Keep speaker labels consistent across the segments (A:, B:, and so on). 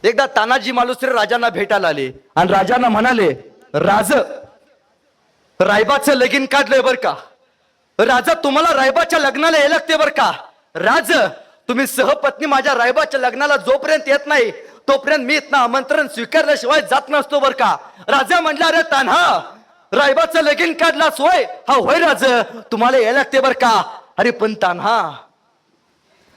A: एकदा तानाजी मालुसरे राजांना भेटायला आले आणि राजांना म्हणाले, राज रायबाचं लगीन काढलंय बर का, राजा तुम्हाला रायबाच्या लग्नाला यायला लागते बर का, राज तुम्ही सहपत्नी माझ्या रायबाच्या लग्नाला जोपर्यंत येत नाही तोपर्यंत मी इथनं आमंत्रण स्वीकारल्याशिवाय जात नसतो बर का. राजा म्हटला, अरे तान्हा रायबाचं लगीन काढला सोय, हा होय राज तुम्हाला यायला लागते बर का. अरे पण तान्हा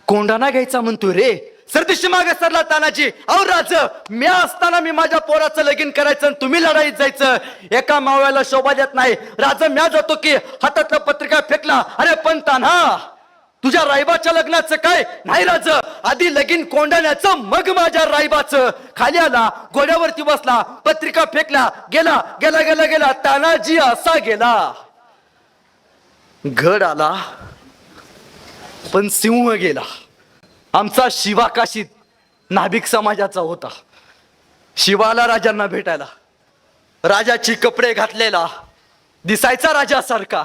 A: कोंडाणा घ्यायचा म्हणतोय रे. सरदिशी मागे सरला तानाजी, अहो राज मी असताना मी माझ्या पोराचं लगीन करायचं तुम्ही लढाईत जायचं, एका मावळ्याला शोभा देत नाही. राज म्या जातो की हातातला पत्रिका फेकला. अरे पण तान्हा तुझ्या रायबाच्या लग्नाचं काय नाही राज, आधी लगीन कोंडाण्याचं मग माझ्या रायबाचं. खाली आला, घोड्यावरती बसला, पत्रिका फेकला, गेला गेला गेला गेला. तानाजी असा गेला. घड आला पण सिंह गेला. आमचा शिवा काशीत नाभिक समाजाचा होता. शिवाला राजांना भेटायला, राजाची कपडे घातलेला, दिसायचा राजासारखा,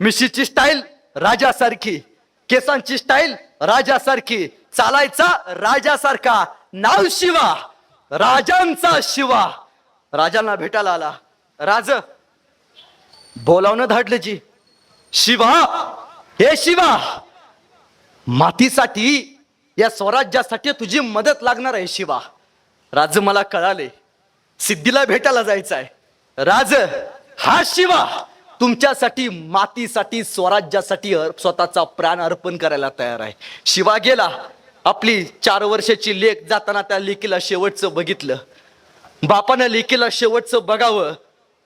A: मिशीची स्टाईल राजासारखी, केसांची स्टाईल राजासारखी, चालायचा राजासारखा, नाव शिवा, राजांचा शिवा. राजांना भेटायला आला. राज बोलावणं धाडलं जी. शिवा, हे शिवा, मातीसाठी या स्वराज्यासाठी तुझी मदत लागणार आहे शिवा. राज मला कळाले, सिद्धीला भेटायला जायचं आहे. राज हा शिवा तुमच्यासाठी मातीसाठी स्वराज्यासाठी स्वतःचा प्राण अर्पण करायला तयार आहे. शिवा गेला. आपली 4 वर्षाची लेक जाताना त्या लेकीला शेवटचं बघितलं. बापानं लेकीला शेवटचं बघावं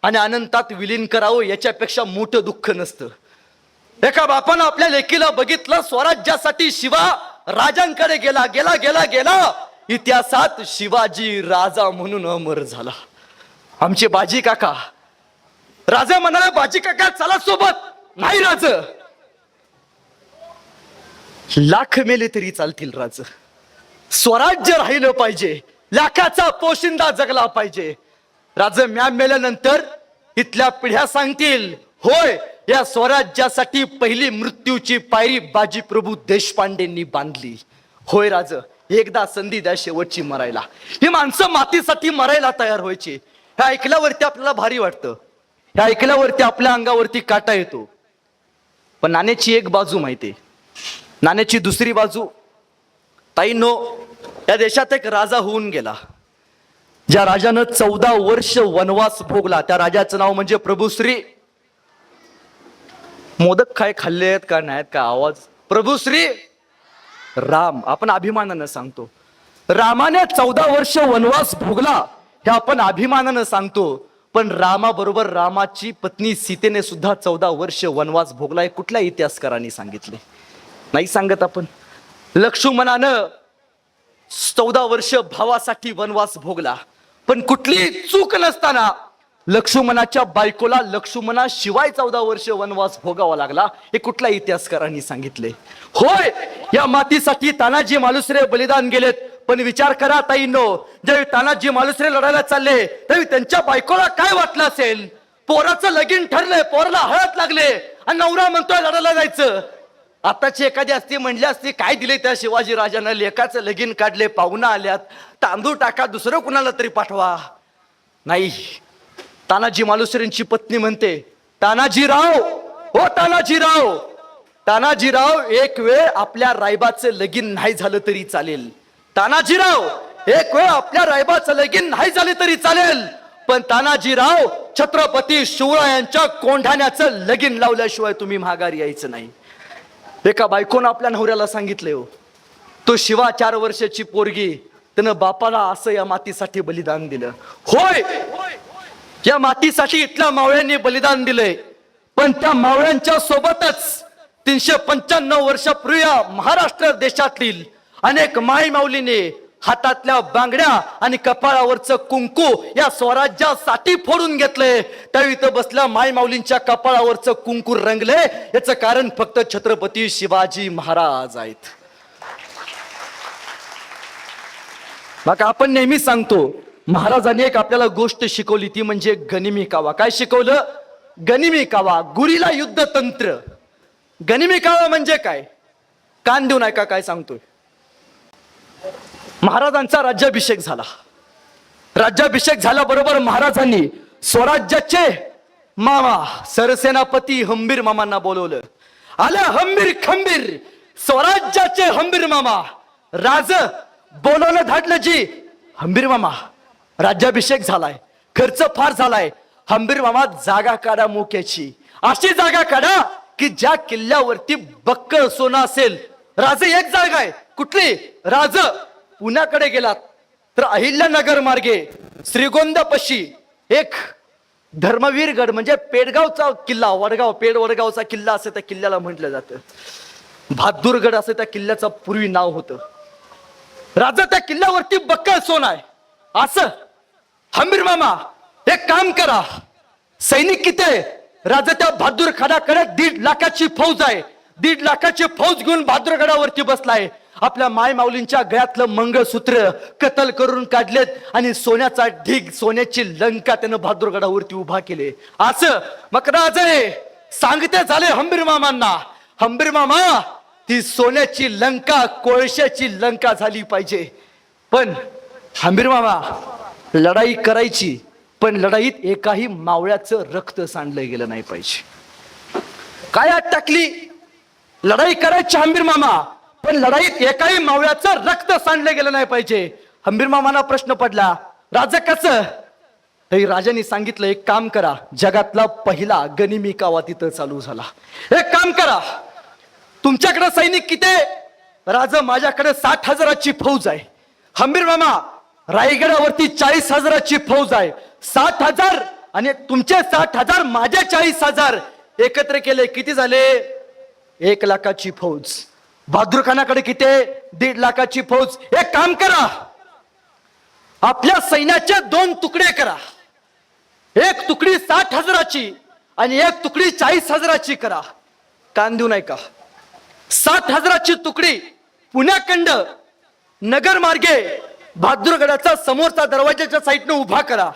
A: आणि अनंतात विलीन करावं याच्यापेक्षा मोठं दुःख नसतं. एका बापानं आपल्या लेकीला बघितलं, स्वराज्यासाठी शिवा राजांकडे गेला गेला गेला गेला. इतिहासात शिवाजी राजा म्हणून अमर झाला. आमचे बाजी काका, राजा म्हणाला, बाजी काका चला सोबत. नाही राज, लाख मेले तरी चालतील राज, स्वराज्य राहिलं पाहिजे, लाखाचा पोशिंदा जगला पाहिजे. राज म्या मेल्यानंतर इथल्या पिढ्या सांगतील, होय या स्वराज्यासाठी पहिली मृत्यूची पायरी बाजी प्रभू देशपांडेंनी बांधली. होय राज, एकदा संधी द्या शेवटची मरायला. ही माणसं मातीसाठी मरायला तयार व्हायची. हे ऐकल्यावरती आपल्याला भारी वाटतं, हे ऐकल्यावरती आपल्या अंगावरती काटा येतो. पण नाण्याची एक बाजू माहिती, नाण्याची दुसरी बाजू. ताईंनो, या देशात एक राजा होऊन गेला, ज्या राजानं 14 वर्ष वनवास भोगला. त्या राजाचं नाव म्हणजे प्रभुश्री. मोदक काय खाल्ले आहेत का नाहीत का आवाज? प्रभुश्री राम. आपण अभिमानानं सांगतो, रामाने 14 वर्ष वनवास भोगला हे आपण अभिमानानं सांगतो. पण रामाबरोबर रामाची पत्नी सीतेने सुद्धा 14 वर्ष वनवास भोगला. हे कुठल्या इतिहासकारांनी सांगितले? नाही सांगत आपण. लक्ष्मणानं 14 वर्ष भावासाठी वनवास भोगला, पण कुठली चूक नसताना लक्ष्मणाच्या बायकोला लक्ष्मणाशिवाय 14 वर्ष वनवास भोगावा लागला. हे कुठल्या इतिहासकारांनी सांगितले? होय, या मातीसाठी तानाजी मालुसरे बलिदान गेलेत. पण विचार करा ताईंनो, ज्यावेळी तानाजी मालुसरे लढायला चालले त्यावेळी त्यांच्या बायकोला काय वाटलं असेल? पोराचं लगीन ठरलंय, पोराला हळद लागले आणि नवरा म्हणतोय लढायला जायचं. आताची एखादी असती म्हणली असती, काय दिले त्या शिवाजी राजानं, लेकाचं लगीन काढले, पाहुणा आल्यात, तांदूळ टाका, दुसरं कुणाला तरी पाठवा. नाही, तानाजी मालुसरेंची पत्नी म्हणते, तानाजीराव, हो तानाजीराव, तानाजीराव एक वेळ आपल्या रायबाचं लगीन नाही झालं तरी चालेल. तानाजीराव एक वेळ आपल्या रायबाचं लगीन नाही झाले तरी चालेल, पण तानाजीराव छत्रपती शिवरायांच्या कोंढाण्याचं लगीन लावल्याशिवाय तुम्ही माघारी यायचं नाही. एका बायकोनं आपल्या नवऱ्याला सांगितले हो. तो शिवा 4 वर्षाची पोरगी, त्यानं बापाला असं या मातीसाठी बलिदान दिलं. होय, या मातीसाठी इथल्या मावळ्यांनी बलिदान दिलंय. पण त्या मावळ्यांच्या सोबतच 395 वर्षापूर्वी महाराष्ट्र देशातील अनेक माई माऊलीने हातातल्या बांगड्या आणि कपाळावरचं कुंकू या स्वराज्यासाठी फोडून घेतलंय. त्यावेळी इथं बसल्या माई माऊलींच्या कपाळावरचं कुंकू रंगले. याचं कारण फक्त छत्रपती शिवाजी महाराज आहेत. मग आपण नेहमी सांगतो, महाराजांनी एक आपल्याला गोष्ट शिकवली, ती म्हणजे गनिमी कावा. काय शिकवलं? गनिमी कावा, गुरीला युद्ध तंत्र. गनिमी कावा म्हणजे काय? कान देऊन ऐका काय सांगतोय. महाराजांचा राज्याभिषेक झाला. राज्याभिषेक झाल्याबरोबर महाराजांनी स्वराज्याचे मामा सरसेनापती हंबीर मामांना बोलवलं. आले हंबीर खंबीर स्वराज्याचे हंबीर मामा. राज बोलवलं धाडलं जी. हंबीर मामा राज्याभिषेक झालाय, खर्च फार झालाय. हंबीर मामा जागा काढा मोक्याची, अशी जागा काढा की ज्या किल्ल्यावरती बक्कळ सोनं असेल. राज एक जागा आहे. कुठली? राज पुण्याकडे गेलात तर अहिल्यानगर मार्गे श्रीगोंदापाशी एक धर्मवीरगड म्हणजे पेडगावचा किल्ला, वडगाव पेड वडगावचा किल्ला असं त्या किल्ल्याला म्हटलं जातं. बहादूरगड असं त्या किल्ल्याचं पूर्वी नाव होतं. राजा त्या किल्ल्यावरती बक्कळ सोन आहे. असं हंबीर मामा एक काम करा, सैनिक किती आहे? राजा त्या बहादूर गडाकडे 1.5 लाखाची फौज आहे. 1.5 लाखाची फौज घेऊन बहादूर गडावरती बसलाय. आपल्या माय माऊलींच्या गळ्यातलं मंगळसूत्र कतल करून काढलेत आणि सोन्याचा ढीग, सोन्याची लंका त्यानं बहादूरगडावरती उभा केले. असं मग राजे सांगते झाले हंबीर मामांना, हंबीर मामा ती सोन्याची लंका कोळशाची लंका झाली पाहिजे. पण हंबीर मामा लढाई करायची, पण लढाईत एकाही मावळ्याचं रक्त सांडलं गेलं नाही पाहिजे. काय आत टाकली? लढाई करायची हंबीर मामा, पण लढाईत एकाही मावळ्याचं रक्त सांडलं गेलं नाही पाहिजे. हंबीर मामांना प्रश्न पडला, राजा कसं? तरी राजांनी सांगितलं, एक काम करा, जगातला पहिला गनिमी कावा तिथं चालू झाला. एक काम करा, तुमच्याकडे सैनिक किती? राजा माझ्याकडे 60,000ची फौज आहे. हंबीर मामा रायगडावरती 40,000ची फौज आहे. 60,000 आणि तुमचे 60,000 माझे 40,000 एकत्र केले किती झाले? 1 लाखाची फौज. बहादूर खानाकडे किती? 1.5 लाखाची फौज. एक काम करा, आपल्या सैन्याचे 2 तुकडे करा. एक तुकडी 60,000ची आणि एक तुकडी 40,000ची करा. कान देऊ नाही का? 60,000ची तुकडी पुण्याखंड नगर मार्गे बहादूरगडाचा समोरचा दरवाजाच्या साईडने उभा करा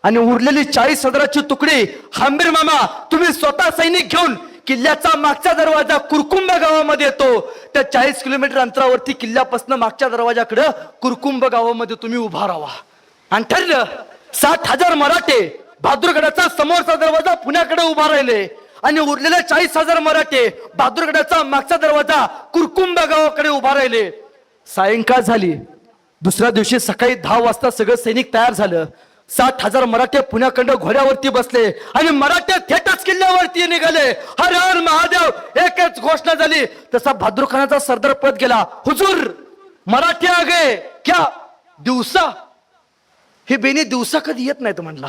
A: आणि उरलेली 40,000ची तुकडी हंबीर मामा तुम्ही स्वतः सैनिक घेऊन किल्ल्याचा मागचा दरवाजा कुरकुंब गावामध्ये येतो. त्या 40 किलोमीटर अंतरावरती किल्ल्यापासून मागच्या दरवाजाकडे कुरकुंब गावामध्ये तुम्ही उभा राहा. आणि ठरलं, 60,000 मराठे बहादूरगडाचा समोरचा दरवाजा पुण्याकडे उभा राहिले आणि उरलेले 40,000 मराठे बहादूरगडाचा मागचा दरवाजा कुरकुंब गावाकडे उभा राहिले. सायंकाळ झाली. दुसऱ्या दिवशी सकाळी 10 वाजता सगळं सैनिक तयार झालं. 60,000 मराठे पुण्याकडे घोड्यावरती बसले आणि मराठे थेटच किल्ल्यावरती निघाले. हर हर महादेव एकच घोषणा झाली. तसा बहादूर खानाचा सरदार पद गेला, हुजूर मराठे आ गए क्या? दिवसा हे बेने दिवसा कधी येत नाहीत म्हणला,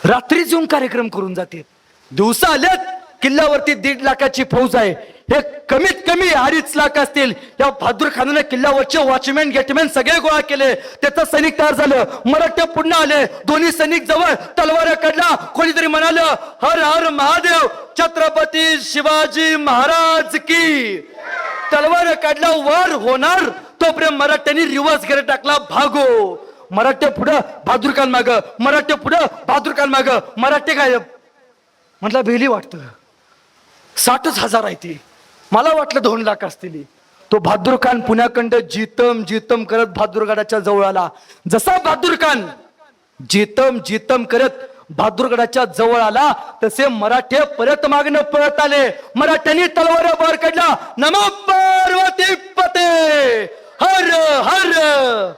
A: रात्रीच येऊन कार्यक्रम करून जाते. दिवसा आलेत. किल्ल्यावरती 1.5 लाखाची फौज आहे. हे कमीत कमी 2.5 लाख असतील. या बहादूर खानाने किल्ल्यावरचे वॉचमॅन गेटमॅन सगळे गोळा केले. त्याचं सैनिक तयार झालं. मराठे पुन्हा आले. दोन्ही सैनिक जवळ तलवार काढला. कोणीतरी म्हणालं, हर हर महादेव छत्रपती शिवाजी महाराज की. तलवार काढला, वार होणार तोपर्यंत मराठ्यांनी रिवर्स गेअर टाकला, भागो. मराठे पुढं बहादूर खान माग, मराठे पुढं बहादूर खान माग. मराठे गायब. म्हटलं भेली वाटतं 60,000 आहे ती. मला वाटलं 2 लाख असतील. तो बहादूर खान पुण्याखंड जितम जितम करत बहादूरगडाच्या जवळ आला. जसा बहादूर खान जितम जितम करत बहादूरगडाच्या जवळ आला तसे मराठे परत मागणं पळत आले. मराठ्यांनी तलवार बाहेर काढला. नमो पार्वती पते हर हर.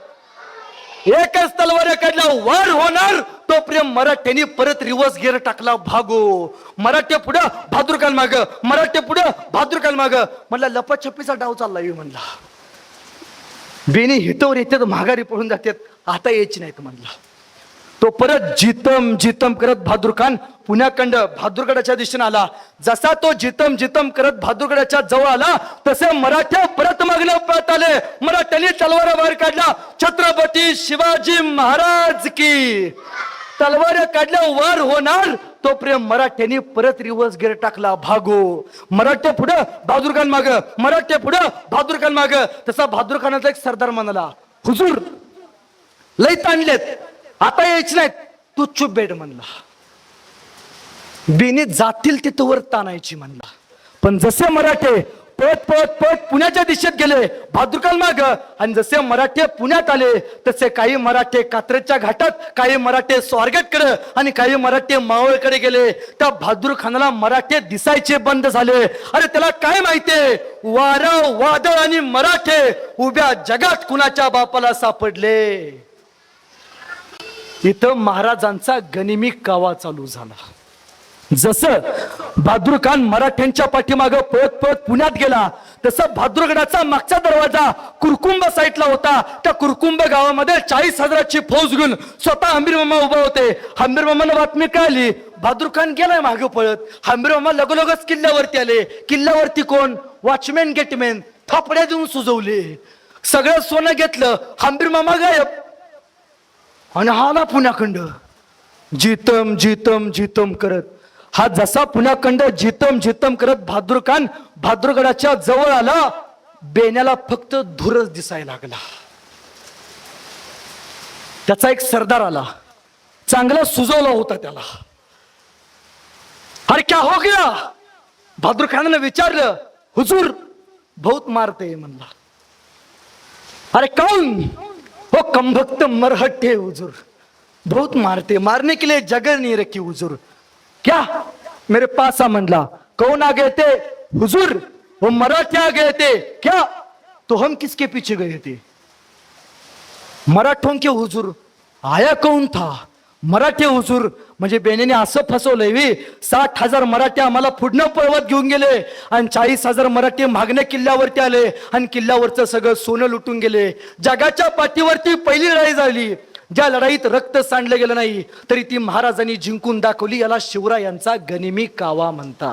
A: एकच तलवार काढला, वार होणार तोपर्यंत मराठ्यांनी परत रिवर्स गेअर टाकला, भागो. मराठे पुढं बहादूर खान माग, मराठे पुढं बहादूर खान माग. म्हणला लपाछपीचा डाव चाललाय. म्हणला बेनी हितवर येतात, माघारी पळून जातात, आता यायची नाहीत म्हणला. तो परत जितम जितम करत बहादूर खान पुण्याखंड बहादूरगडाच्या दिशेने आला. जसा तो जितम जितम करत बहादूरगडाच्या जवळ आला तसे मराठे परत मागणं पळत आले. मराठ्यांनी तलवार बाहेर काढला, छत्रपती शिवाजी महाराज की. तलवार काढल्या, वार होणार तोपर्यंत मराठ्यांनी परत रिवर्स गेअर टाकला, भागो. मराठे पुढं बहादूर खान माग, मराठे पुढं बहादूर खान माग. तसा बहादूर खानाचा एक सरदार म्हणाला, हुजूर लय ताणलेत, आता यायची नाहीत, तू चुप बेड म्हणला. बेने जातील तिथवर ताणायची म्हणला. पण जसे मराठे पळत पळत पळत पुण्याच्या दिशेत गेले बहादूरखान माग. आणि जसे मराठे पुण्यात आले तसे काही मराठे कात्रजच्या घाटात, काही मराठे स्वारगेटकडे आणि काही मराठे मावळकडे गेले. त्या बहादूर खानाला मराठे दिसायचे बंद झाले. अरे त्याला काय माहितीये, वारा वादळ आणि मराठे उभ्या जगात कुणाच्या बापाला सापडले. इथं महाराजांचा गनिमी कावा चालू झाला. जसं बहादूर खान मराठ्यांच्या पाठीमागं पळत पळत पुण्यात गेला तसं बहादूरगडाचा मागचा दरवाजा कुरकुंब साईडला होता. त्या कुरकुंब गावामध्ये 40,000ची फौज घेऊन स्वतः हंबीर मामा उभा होते. हंबीर मामाला बातमी कळाली बहादूर खान गेलाय मागे पळत. हंबीर मामा लगोलगच किल्ल्यावरती आले. किल्ल्यावरती कोण? वॉचमॅन गेटमॅन थापड्या देऊन सुजवले. सगळं सोनं घेतलं. हंबीर मामा गायब आणि हाला पुण्याखंड जितम जितम जितम करत. हा जसा पुण्याखंड जितम जितम करत बहादूर खान बहादूरगडाच्या जवळ आला, बेण्याला फक्त धूरच दिसायला लागला. त्याचा एक सरदार आला, चांगला सुजवला होता त्याला. अरे क्या हो गया? बहादूर खानाने विचारलं. हुजूर बहुत मारते म्हणला. अरे कौन? वो कमभक्त मरहट्टे हुजूर, बहुत मारते, मारने के लिए जगह नहीं रखी हुजूर. क्या? मेरे पास आ म्हणला. कौन आ गए थे? हुजूर वो मराठे आ गए थे. क्या? तो हम किसके पीछे गए थे? मराठों के हुजूर. आया कौन था? मराठे हुजूर. म्हणजे बेनेने असं फसवलंय वी 60,000 मराठे आम्हाला पुढनं पळवत घेऊन गेले आणि 40,000 मराठे मागण्या किल्ल्यावरती आले आणि किल्ल्यावरचं सगळं सोनं लुटून गेले. जगाच्या पाठीवरती पहिली लढाई झाली. ज्या लढाईत रक्त सांडलं गेलं नाही तरी ती महाराजांनी जिंकून दाखवली. याला शिवरायांचा गनिमी कावा म्हणतात.